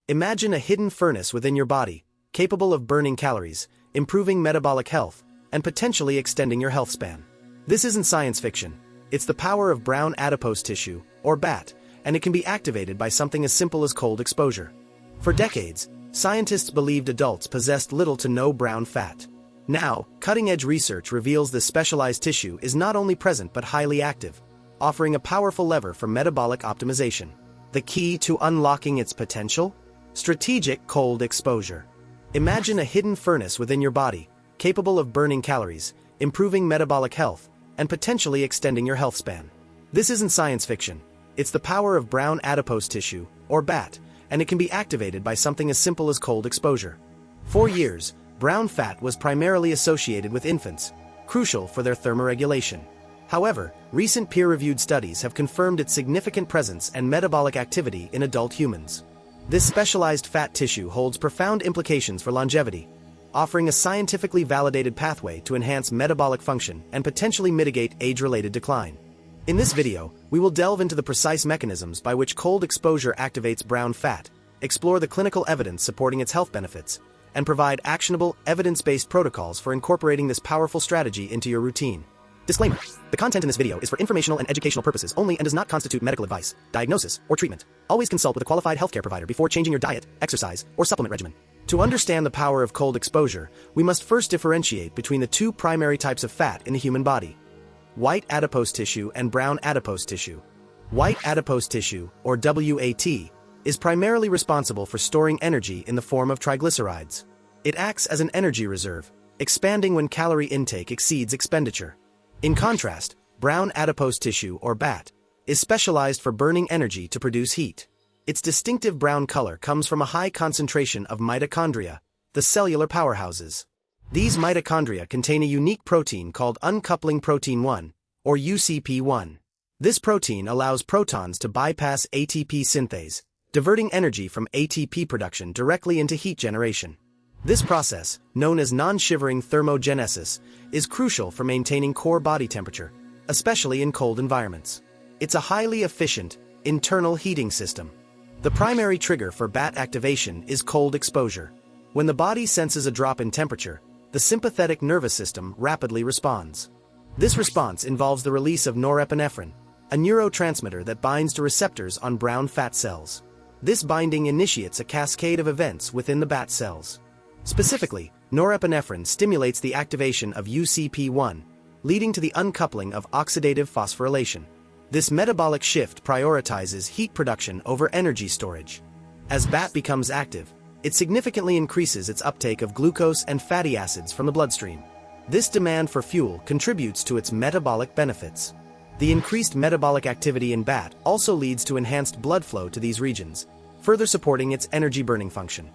Imagine a hidden furnace within your body, capable of burning calories, improving metabolic health, and potentially extending your health span. This isn't science fiction. It's the power of brown adipose tissue, or BAT, and it can be activated by something as simple as cold exposure. For decades, scientists believed adults possessed little to no brown fat. Now, cutting-edge research reveals this specialized tissue is not only present but highly active, offering a powerful lever for metabolic optimization. The key to unlocking its potential? Strategic cold exposure. Imagine a hidden furnace within your body, capable of burning calories, improving metabolic health, and potentially extending your health span. This isn't science fiction. It's the power of brown adipose tissue, or BAT, and it can be activated by something as simple as cold exposure. For years, brown fat was primarily associated with infants, crucial for their thermoregulation. However, recent peer-reviewed studies have confirmed its significant presence and metabolic activity in adult humans. This specialized fat tissue holds profound implications for longevity, offering a scientifically validated pathway to enhance metabolic function and potentially mitigate age-related decline. In this video, we will delve into the precise mechanisms by which cold exposure activates brown fat, explore the clinical evidence supporting its health benefits, and provide actionable, evidence-based protocols for incorporating this powerful strategy into your routine. Disclaimer: the content in this video is for informational and educational purposes only and does not constitute medical advice, diagnosis, or treatment. Always consult with a qualified healthcare provider before changing your diet, exercise, or supplement regimen. To understand the power of cold exposure, we must first differentiate between the two primary types of fat in the human body: white adipose tissue and brown adipose tissue. White adipose tissue, or WAT, is primarily responsible for storing energy in the form of triglycerides. It acts as an energy reserve, expanding when calorie intake exceeds expenditure. In contrast, brown adipose tissue, or BAT, is specialized for burning energy to produce heat. Its distinctive brown color comes from a high concentration of mitochondria, the cellular powerhouses. These mitochondria contain a unique protein called uncoupling protein 1, or UCP1. This protein allows protons to bypass ATP synthase, diverting energy from ATP production directly into heat generation. This process, known as non-shivering thermogenesis, is crucial for maintaining core body temperature, especially in cold environments. It's a highly efficient, internal heating system. The primary trigger for BAT activation is cold exposure. When the body senses a drop in temperature, the sympathetic nervous system rapidly responds. This response involves the release of norepinephrine, a neurotransmitter that binds to receptors on brown fat cells. This binding initiates a cascade of events within the BAT cells. Specifically, norepinephrine stimulates the activation of UCP1, leading to the uncoupling of oxidative phosphorylation. This metabolic shift prioritizes heat production over energy storage. As BAT becomes active, it significantly increases its uptake of glucose and fatty acids from the bloodstream. This demand for fuel contributes to its metabolic benefits. The increased metabolic activity in BAT also leads to enhanced blood flow to these regions, further supporting its energy-burning function.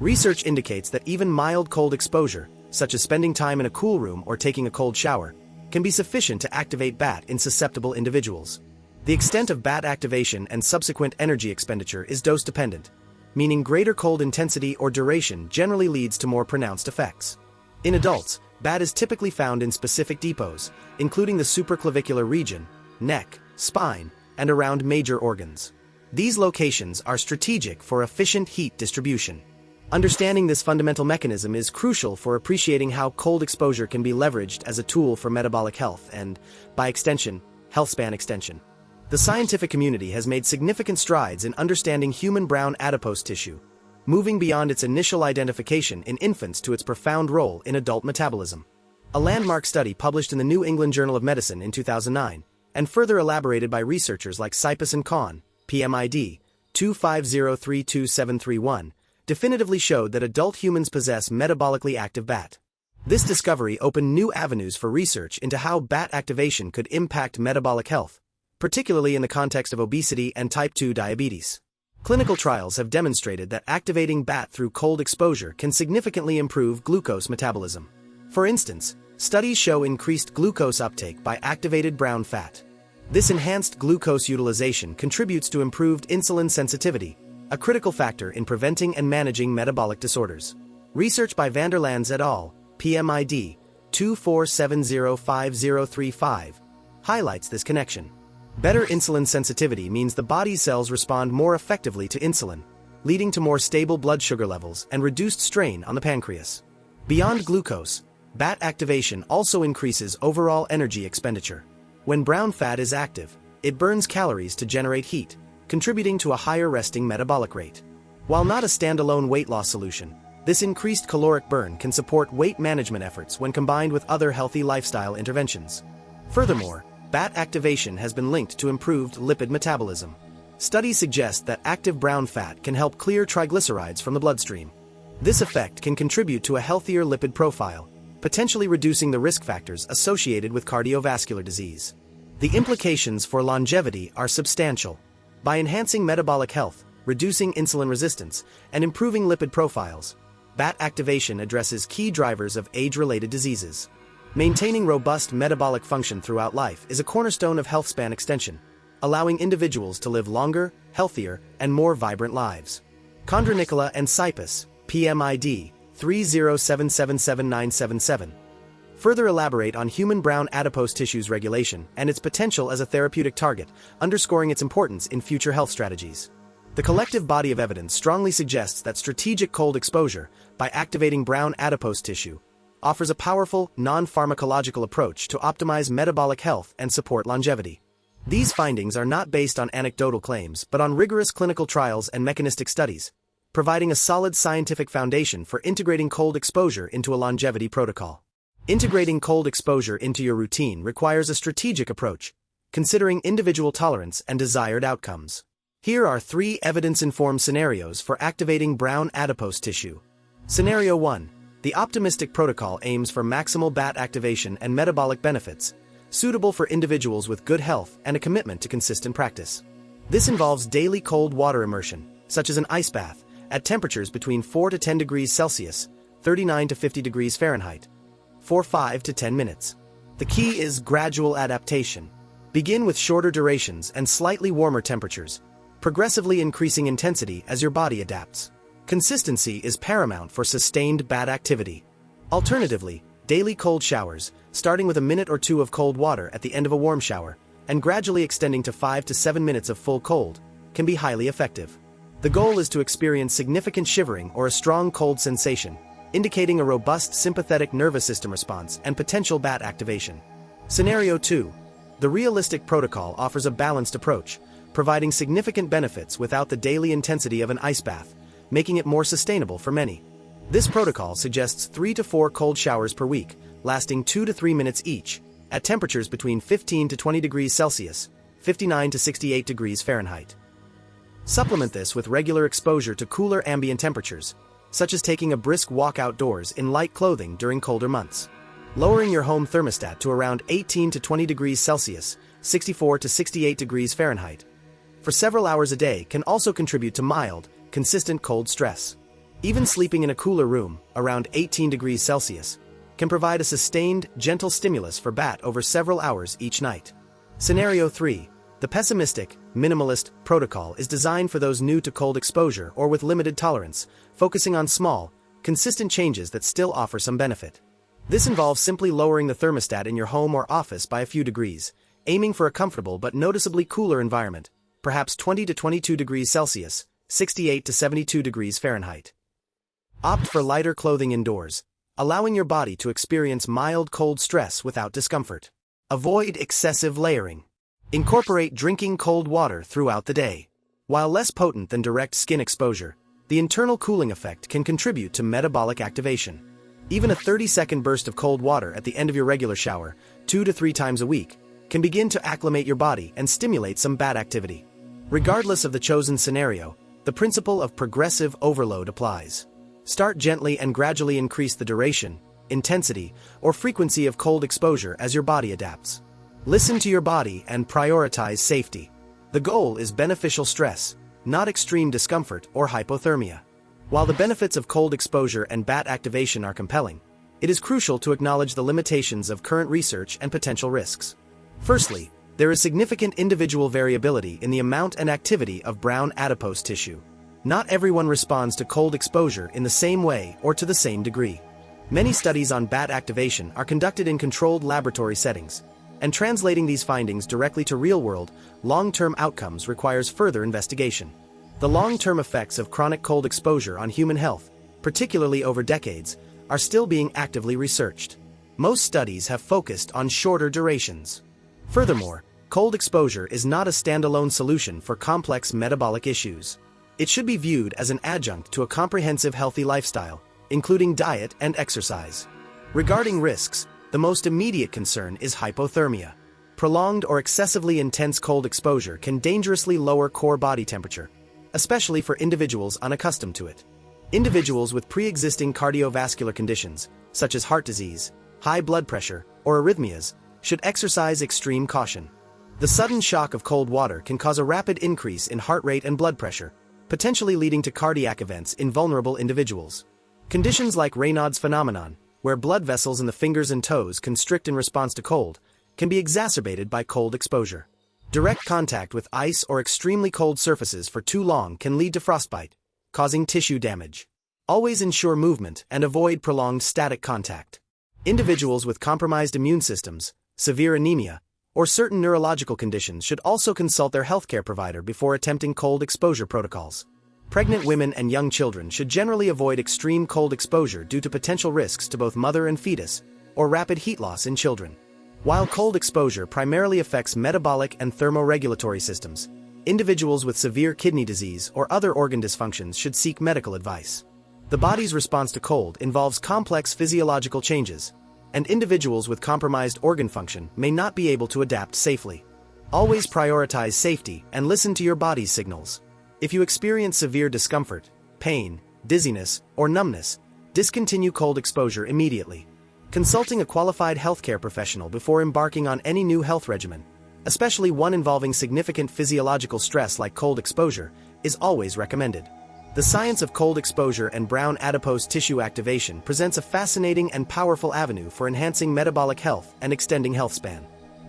Research indicates that even mild cold exposure, such as spending time in a cool room or taking a cold shower, can be sufficient to activate BAT in susceptible individuals. The extent of BAT activation and subsequent energy expenditure is dose-dependent, meaning greater cold intensity or duration generally leads to more pronounced effects. In adults, BAT is typically found in specific depots, including the supraclavicular region, neck, spine, and around major organs. These locations are strategic for efficient heat distribution. Understanding this fundamental mechanism is crucial for appreciating how cold exposure can be leveraged as a tool for metabolic health and, by extension, health span extension. The scientific community has made significant strides in understanding human brown adipose tissue, moving beyond its initial identification in infants to its profound role in adult metabolism. A landmark study published in the New England Journal of Medicine in 2009, and further elaborated by researchers like Sipos and Kahn, PMID, 2503271, definitively showed that adult humans possess metabolically active BAT. This discovery opened new avenues for research into how BAT activation could impact metabolic health, particularly in the context of obesity and type 2 diabetes. Clinical trials have demonstrated that activating BAT through cold exposure can significantly improve glucose metabolism. For instance, studies show increased glucose uptake by activated brown fat. This enhanced glucose utilization contributes to improved insulin sensitivity, a critical factor in preventing and managing metabolic disorders. Research by Vanderlands et al., PMID, 2470535, highlights this connection. Better insulin sensitivity means the body's cells respond more effectively to insulin, leading to more stable blood sugar levels and reduced strain on the pancreas. Beyond glucose, BAT activation also increases overall energy expenditure. When brown fat is active, it burns calories to generate heat, contributing to a higher resting metabolic rate. While not a standalone weight loss solution, this increased caloric burn can support weight management efforts when combined with other healthy lifestyle interventions. Furthermore, BAT activation has been linked to improved lipid metabolism. Studies suggest that active brown fat can help clear triglycerides from the bloodstream. This effect can contribute to a healthier lipid profile, potentially reducing the risk factors associated with cardiovascular disease. The implications for longevity are substantial. By enhancing metabolic health, reducing insulin resistance, and improving lipid profiles, BAT activation addresses key drivers of age-related diseases. Maintaining robust metabolic function throughout life is a cornerstone of healthspan extension, allowing individuals to live longer, healthier, and more vibrant lives. Condra and Cypus, PMID, 307777977. Further elaborate on human brown adipose tissues regulation and its potential as a therapeutic target, underscoring its importance in future health strategies. The collective body of evidence strongly suggests that strategic cold exposure, by activating brown adipose tissue, offers a powerful, non-pharmacological approach to optimize metabolic health and support longevity. These findings are not based on anecdotal claims but on rigorous clinical trials and mechanistic studies, providing a solid scientific foundation for integrating cold exposure into a longevity protocol. Integrating cold exposure into your routine requires a strategic approach, considering individual tolerance and desired outcomes. Here are 3 evidence-informed scenarios for activating brown adipose tissue. Scenario 1. The optimistic protocol aims for maximal BAT activation and metabolic benefits, suitable for individuals with good health and a commitment to consistent practice. This involves daily cold water immersion, such as an ice bath, at temperatures between 4 to 10 degrees Celsius, 39 to 50 degrees Fahrenheit, for 5 to 10 minutes. The key is gradual adaptation. Begin with shorter durations and slightly warmer temperatures, progressively increasing intensity as your body adapts. Consistency is paramount for sustained BAT activity. Alternatively, daily cold showers, starting with a minute or 2 of cold water at the end of a warm shower, and gradually extending to 5 to 7 minutes of full cold, can be highly effective. The goal is to experience significant shivering or a strong cold sensation, indicating a robust sympathetic nervous system response and potential BAT activation. Scenario 2. The realistic protocol offers a balanced approach, providing significant benefits without the daily intensity of an ice bath, making it more sustainable for many. This protocol suggests 3 to 4 cold showers per week, lasting 2 to 3 minutes each, at temperatures between 15 to 20 degrees Celsius, 59 to 68 degrees Fahrenheit. Supplement this with regular exposure to cooler ambient temperatures, such as taking a brisk walk outdoors in light clothing during colder months. Lowering your home thermostat to around 18 to 20 degrees Celsius, 64 to 68 degrees Fahrenheit, for several hours a day can also contribute to mild, consistent cold stress. Even sleeping in a cooler room, around 18 degrees Celsius, can provide a sustained, gentle stimulus for BAT over several hours each night. Scenario 3. The pessimistic, minimalist protocol is designed for those new to cold exposure or with limited tolerance, focusing on small, consistent changes that still offer some benefit. This involves simply lowering the thermostat in your home or office by a few degrees, aiming for a comfortable but noticeably cooler environment, perhaps 20 to 22 degrees Celsius, 68 to 72 degrees Fahrenheit. Opt for lighter clothing indoors, allowing your body to experience mild cold stress without discomfort. Avoid excessive layering. Incorporate drinking cold water throughout the day. While less potent than direct skin exposure, the internal cooling effect can contribute to metabolic activation. Even a 30-second burst of cold water at the end of your regular shower, 2 to 3 times a week, can begin to acclimate your body and stimulate some BAT activity. Regardless of the chosen scenario, the principle of progressive overload applies. Start gently and gradually increase the duration, intensity, or frequency of cold exposure as your body adapts. Listen to your body and prioritize safety. The goal is beneficial stress, not extreme discomfort or hypothermia. While the benefits of cold exposure and BAT activation are compelling, it is crucial to acknowledge the limitations of current research and potential risks. Firstly, there is significant individual variability in the amount and activity of brown adipose tissue. Not everyone responds to cold exposure in the same way or to the same degree. Many studies on BAT activation are conducted in controlled laboratory settings, and translating these findings directly to real-world, long-term outcomes requires further investigation. The long-term effects of chronic cold exposure on human health, particularly over decades, are still being actively researched. Most studies have focused on shorter durations. Furthermore, cold exposure is not a standalone solution for complex metabolic issues. It should be viewed as an adjunct to a comprehensive healthy lifestyle, including diet and exercise. Regarding risks, the most immediate concern is hypothermia. Prolonged or excessively intense cold exposure can dangerously lower core body temperature, especially for individuals unaccustomed to it. Individuals with pre-existing cardiovascular conditions, such as heart disease, high blood pressure, or arrhythmias, should exercise extreme caution. The sudden shock of cold water can cause a rapid increase in heart rate and blood pressure, potentially leading to cardiac events in vulnerable individuals. Conditions like Raynaud's phenomenon, where blood vessels in the fingers and toes constrict in response to cold, can be exacerbated by cold exposure. Direct contact with ice or extremely cold surfaces for too long can lead to frostbite, causing tissue damage. Always ensure movement and avoid prolonged static contact. Individuals with compromised immune systems, severe anemia, or certain neurological conditions should also consult their healthcare provider before attempting cold exposure protocols. Pregnant women and young children should generally avoid extreme cold exposure due to potential risks to both mother and fetus, or rapid heat loss in children. While cold exposure primarily affects metabolic and thermoregulatory systems, individuals with severe kidney disease or other organ dysfunctions should seek medical advice. The body's response to cold involves complex physiological changes, and individuals with compromised organ function may not be able to adapt safely. Always prioritize safety and listen to your body's signals. If you experience severe discomfort, pain, dizziness, or numbness, discontinue cold exposure immediately. Consulting a qualified healthcare professional before embarking on any new health regimen, especially one involving significant physiological stress like cold exposure, is always recommended. The science of cold exposure and brown adipose tissue activation presents a fascinating and powerful avenue for enhancing metabolic health and extending health span.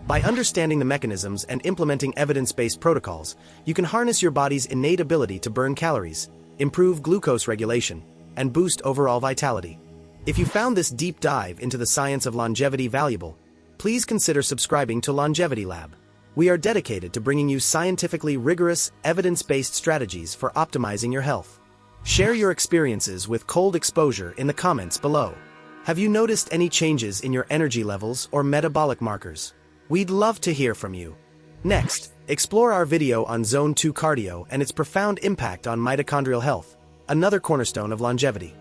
By understanding the mechanisms and implementing evidence-based protocols, you can harness your body's innate ability to burn calories, improve glucose regulation, and boost overall vitality. If you found this deep dive into the science of longevity valuable, please consider subscribing to Longevity Lab. We are dedicated to bringing you scientifically rigorous, evidence-based strategies for optimizing your health. Share your experiences with cold exposure in the comments below. Have you noticed any changes in your energy levels or metabolic markers? We'd love to hear from you. Next, explore our video on Zone 2 cardio and its profound impact on mitochondrial health, another cornerstone of longevity.